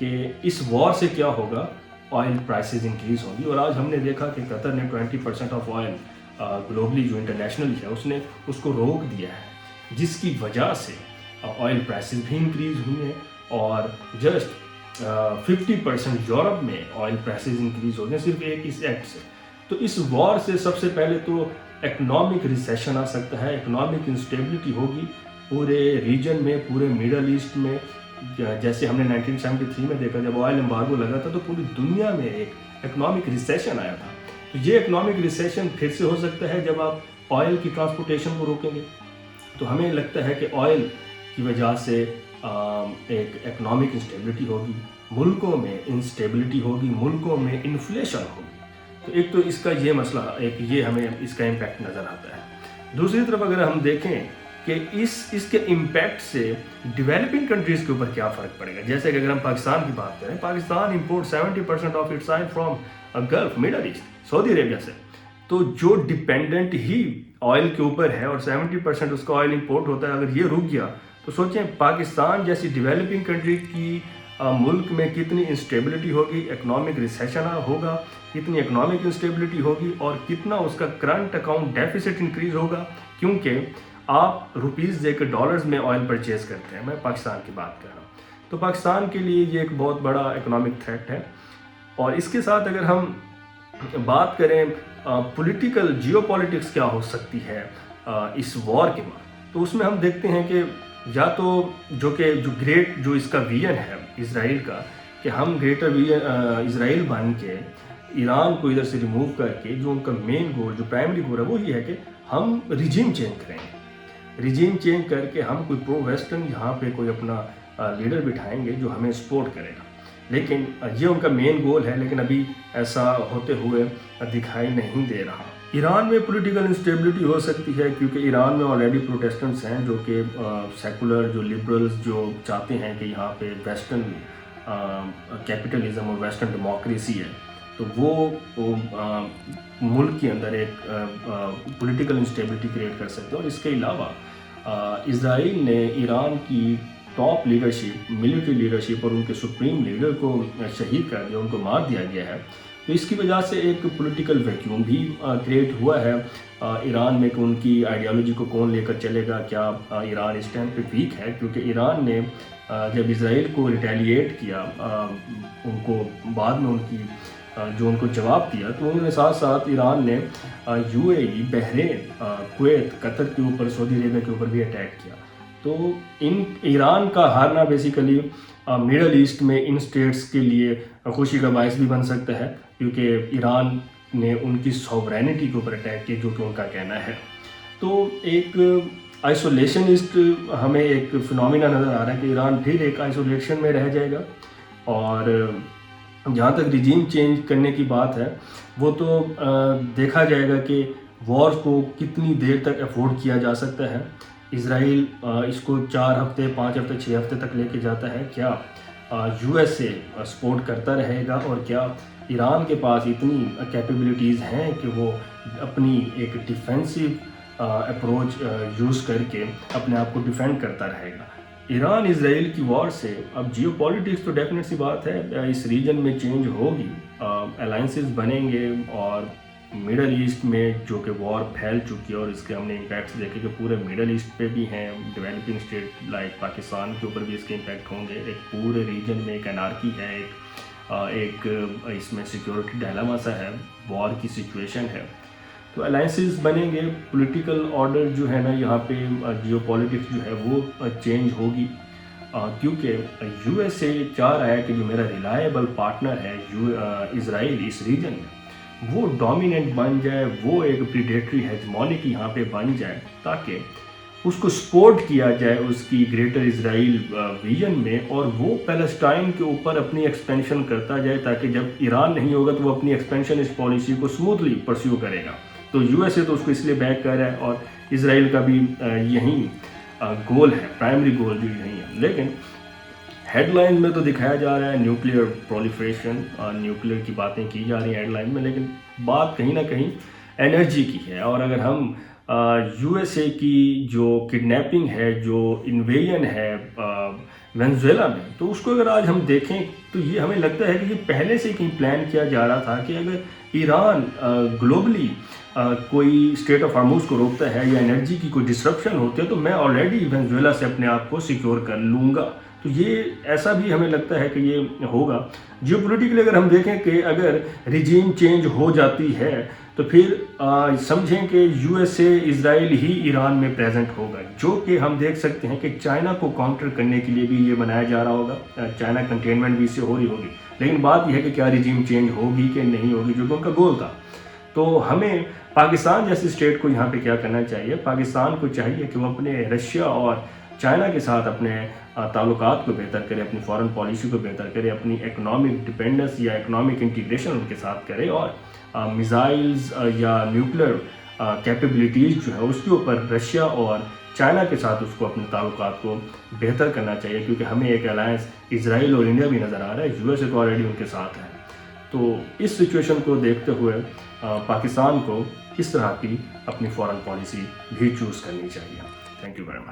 کہ اس وار سے کیا ہوگا، آئل پرائسز انکریز ہوگی. اور آج ہم نے دیکھا کہ قطر نے 20% آف آئل گلوبلی جو انٹرنیشنل ہے اس نے اس کو روک دیا ہے، جس کی وجہ سے آئل پرائسز بھی انکریز ہوئی ہیں. اور جسٹ 50% یورپ میں آئل پرائسز انکریز ہو گئے صرف ایک اس ایکٹ سے. تو اس وار سے سب سے پہلے تو اکنامک ریسیشن آ سکتا ہے، اکنامک انسٹیبلٹی ہوگی پورے ریجن میں، پورے میڈل ایسٹ میں. جیسے ہم نے 1973 میں دیکھا جب آئل امبارگو لگا تھا تو پوری دنیا میں ایک اکنامک ریسیشن آیا تھا. تو یہ اکنامک ریسیشن پھر سے ہو سکتا ہے جب آپ آئل کی ٹرانسپورٹیشن کو روکیں گے. تو ہمیں لگتا ہے کہ آئل کی وجہ سے ایک اکنامک انسٹیبلٹی ہوگی، ملکوں میں انسٹیبلٹی ہوگی، ملکوں میں انفلیشن ہوگی. تو ایک تو اس کا یہ مسئلہ، ایک یہ ہمیں اس کا امپیکٹ نظر آتا ہے. دوسری طرف اگر ہم دیکھیں کہ اس کے امپیکٹ سے ڈیولپنگ کنٹریز کے اوپر کیا فرق پڑے گا. جیسے کہ اگر ہم پاکستان کی بات کریں، Pakistan import 70% of its oil from gulf middle east, Saudi Arabia سے. تو جو ڈپینڈنٹ ہی آئل کے اوپر ہے اور 70% اس کا آئل امپورٹ ہوتا ہے، اگر یہ رک گیا تو سوچیں پاکستان جیسی ڈیولپنگ کنٹری کی ملک میں کتنی انسٹیبلٹی ہوگی، اکنامک ریسیشن ہوگا، کتنی اکنامک انسٹیبلٹی ہوگی، اور کتنا اس کا کرنٹ اکاؤنٹ ڈیفیسٹ انکریز ہوگا. کیونکہ آپ روپیز دے کے ڈالرز میں آئل پرچیز کرتے ہیں. میں پاکستان کی بات کر رہا ہوں. تو پاکستان کے لیے یہ ایک بہت بڑا اکنامک تھریٹ ہے. اور اس کے ساتھ اگر ہم بات کریں پولیٹیکل جیو پالیٹکس کیا ہو سکتی ہے اس وار کے بعد، تو اس میں ہم دیکھتے ہیں کہ یا تو جو گریٹ جو اس کا ویژن ہے اسرائیل کا، کہ ہم گریٹر اسرائیل بن کے ایران کو ادھر سے ریموو کر کے جو ان کا مین گول، جو پرائمری گول ہے وہ یہ ہے کہ ہم ریجیم چینج کریں گے. ریجیم چینج کر کے ہم کوئی پرو ویسٹرن یہاں پہ کوئی اپنا لیڈر بٹھائیں گے جو ہمیں سپورٹ کرے گا. لیکن یہ ان کا مین گول ہے، لیکن ابھی ایسا ہوتے ہوئے دکھائی نہیں دے رہا. ایران میں پولیٹیکل انسٹیبلٹی ہو سکتی ہے کیونکہ ایران میں آلریڈی پروٹیسٹنٹس ہیں جو کہ سیکولر، جو لبرلز جو چاہتے ہیں کہ یہاں پہ ویسٹرن کیپٹلزم اور ویسٹرن ڈیموکریسی ہے. تو وہ ملک کے اندر ایک پولیٹیکل انسٹیبلٹی کریٹ کر سکتے ہیں. اور اس کے علاوہ اسرائیل نے ایران کی ٹاپ لیڈرشپ، ملٹری لیڈرشپ اور ان کے سپریم لیڈر کو شہید کر دیا، ان کو مار دیا گیا ہے. تو اس کی وجہ سے ایک پولیٹیکل ویکیوم بھی کریٹ ہوا ہے ایران میں کہ ان کی آئیڈیالوجی کو کون لے کر چلے گا. کیا ایران اس ٹائم پہ ویک ہے؟ کیونکہ ایران نے جب اسرائیل کو ریٹیلیٹ کیا، ان کو بعد میں ان کی جو ان کو جواب دیا، تو انہوں نے ساتھ ساتھ ایران نے U A E, Bahrain, Kuwait, Qatar کے اوپر، سعودی عربیہ کے اوپر بھی اٹیک کیا. تو ایران کا ہارنا بیسیکلی مڈل ایسٹ میں ان اسٹیٹس کے لیے خوشی کا باعث بھی بن سکتا ہے، کیونکہ ایران نے ان کی سوورینٹی کے اوپر اٹیک کیا جو کہ ان کا کہنا ہے. تو ایک آئسولیشنسٹ ہمیں ایک فنومینا نظر آ رہا ہے کہ ایران پھر ایک آئسولیشن میں رہ جائے گا. اور جہاں تک ریجیم چینج کرنے کی بات ہے، وہ تو دیکھا جائے گا کہ وار کو کتنی دیر تک افورڈ کیا جا سکتا ہے. اسرائیل اس کو 4 ہفتے، 5 ہفتے، 6 ہفتے تک لے کے جاتا ہے. کیا یو ایس اے سپورٹ کرتا رہے گا؟ اور کیا ایران کے پاس اتنی کیپیبلٹیز ہیں کہ وہ اپنی ایک ڈیفینسو اپروچ یوز کر کے اپنے آپ کو ڈیفینڈ کرتا رہے گا؟ ایران اسرائیل کی وار سے اب جیو پالیٹکس تو ڈیفینیٹ سی بات ہے اس ریجن میں چینج ہوگی، الائنسز بنیں گے. اور مڈل ایسٹ میں جو کہ وار پھیل چکی ہے اور اس کے ہم نے امپیکٹس دیکھے کہ پورے مڈل ایسٹ پہ بھی ہیں، ڈیولپنگ اسٹیٹ لائک پاکستان کے اوپر بھی اس کے امپیکٹ ہوں گے. ایک پورے ریجن میں ایک انارکی ہے، ایک اس میں سیکیورٹی ڈائلاما سا ہے، وار کی سچویشن ہے. تو الائنسز بنیں گے، پولیٹیکل آرڈر جو ہے نا یہاں پہ جیو پالیٹکس جو ہے وہ چینج ہوگی. کیونکہ یو ایس اے چاہ رہا ہے کہ جو میرا ریلائبل پارٹنر ہے اسرائیل اس ریجن میں، وہ ڈومیننٹ بن جائے، وہ ایک پریڈیٹری ہیجمونک یہاں پہ بن جائے، تاکہ اس کو سپورٹ کیا جائے اس کی گریٹر اسرائیل ویژن میں، اور وہ پیلسٹائن کے اوپر اپنی ایکسپینشن کرتا جائے، تاکہ جب ایران نہیں ہوگا تو وہ اپنی ایکسپینشن اس پالیسی کو سموتھلی پرسیو کرے گا. تو یو ایس اے تو اس کو اس لیے بیک کر رہا ہے، اور اسرائیل کا بھی یہی گول ہے، پرائمری گول بھی یہی ہے. لیکن ہیڈ لائن میں تو دکھایا جا رہا ہے نیوکلیئر پرولیفریشن، نیوکلیئر کی باتیں کی جا رہی ہیں ہیڈ لائن میں، لیکن بات کہیں نہ کہیں انرجی کی ہے. اور اگر ہم یو ایس اے کی جو کڈنیپنگ ہے، جو انویژن ہے وینزویلا میں، تو اس کو اگر آج ہم دیکھیں تو یہ ہمیں لگتا ہے کہ یہ پہلے سے کہیں پلان کیا جا رہا تھا کہ اگر ایران گلوبلی کوئی اسٹریٹ آف ہارموز کو روکتا ہے یا انرجی کی کوئی ڈسرپشن ہوتی ہے تو میں آلریڈی وینزویلا سے اپنے آپ کو سیکیور کر لوں گا. تو یہ ایسا بھی ہمیں لگتا ہے کہ یہ ہوگا. جیو پولیٹیکلی اگر ہم دیکھیں کہ اگر ریجیم چینج ہو جاتی ہے تو پھر سمجھیں کہ یو ایس اے اسرائیل ہی ایران میں پریزنٹ ہوگا، جو کہ ہم دیکھ سکتے ہیں کہ چائنا کو کاؤنٹر کرنے کے لیے بھی یہ بنایا جا رہا ہوگا. چائنا کنٹینمنٹ بھی اس سے ہو رہی ہوگی، لیکن بات یہ ہے کہ کیا ریجیم چینج ہوگی کہ نہیں ہوگی، جو کہ ان کا گول تھا. تو ہمیں پاکستان جیسی اسٹیٹ کو یہاں پہ کیا کرنا چاہیے؟ پاکستان کو چاہیے کہ وہ اپنے رشیا اور چائنا کے ساتھ اپنے تعلقات کو بہتر کرے، اپنی فارن پالیسی کو بہتر کرے، اپنی اکنامک ڈپینڈنس یا اکنامک انٹیگریشن ان کے ساتھ کرے، اور میزائلز یا نیوکلیر کیپیبلٹیز جو ہے اس کے اوپر رشیا اور چائنا کے ساتھ اس کو اپنے تعلقات کو بہتر کرنا چاہیے، کیونکہ ہمیں ایک الائنس اسرائیل اور انڈیا بھی نظر آ رہا ہے، یو ایس اے تو آلریڈی ان کے ساتھ ہے. تو اس سچویشن کو دیکھتے ہوئے پاکستان کو اس طرح کی اپنی فارن پالیسی بھی چوز کرنی چاہیے. Thank you very much.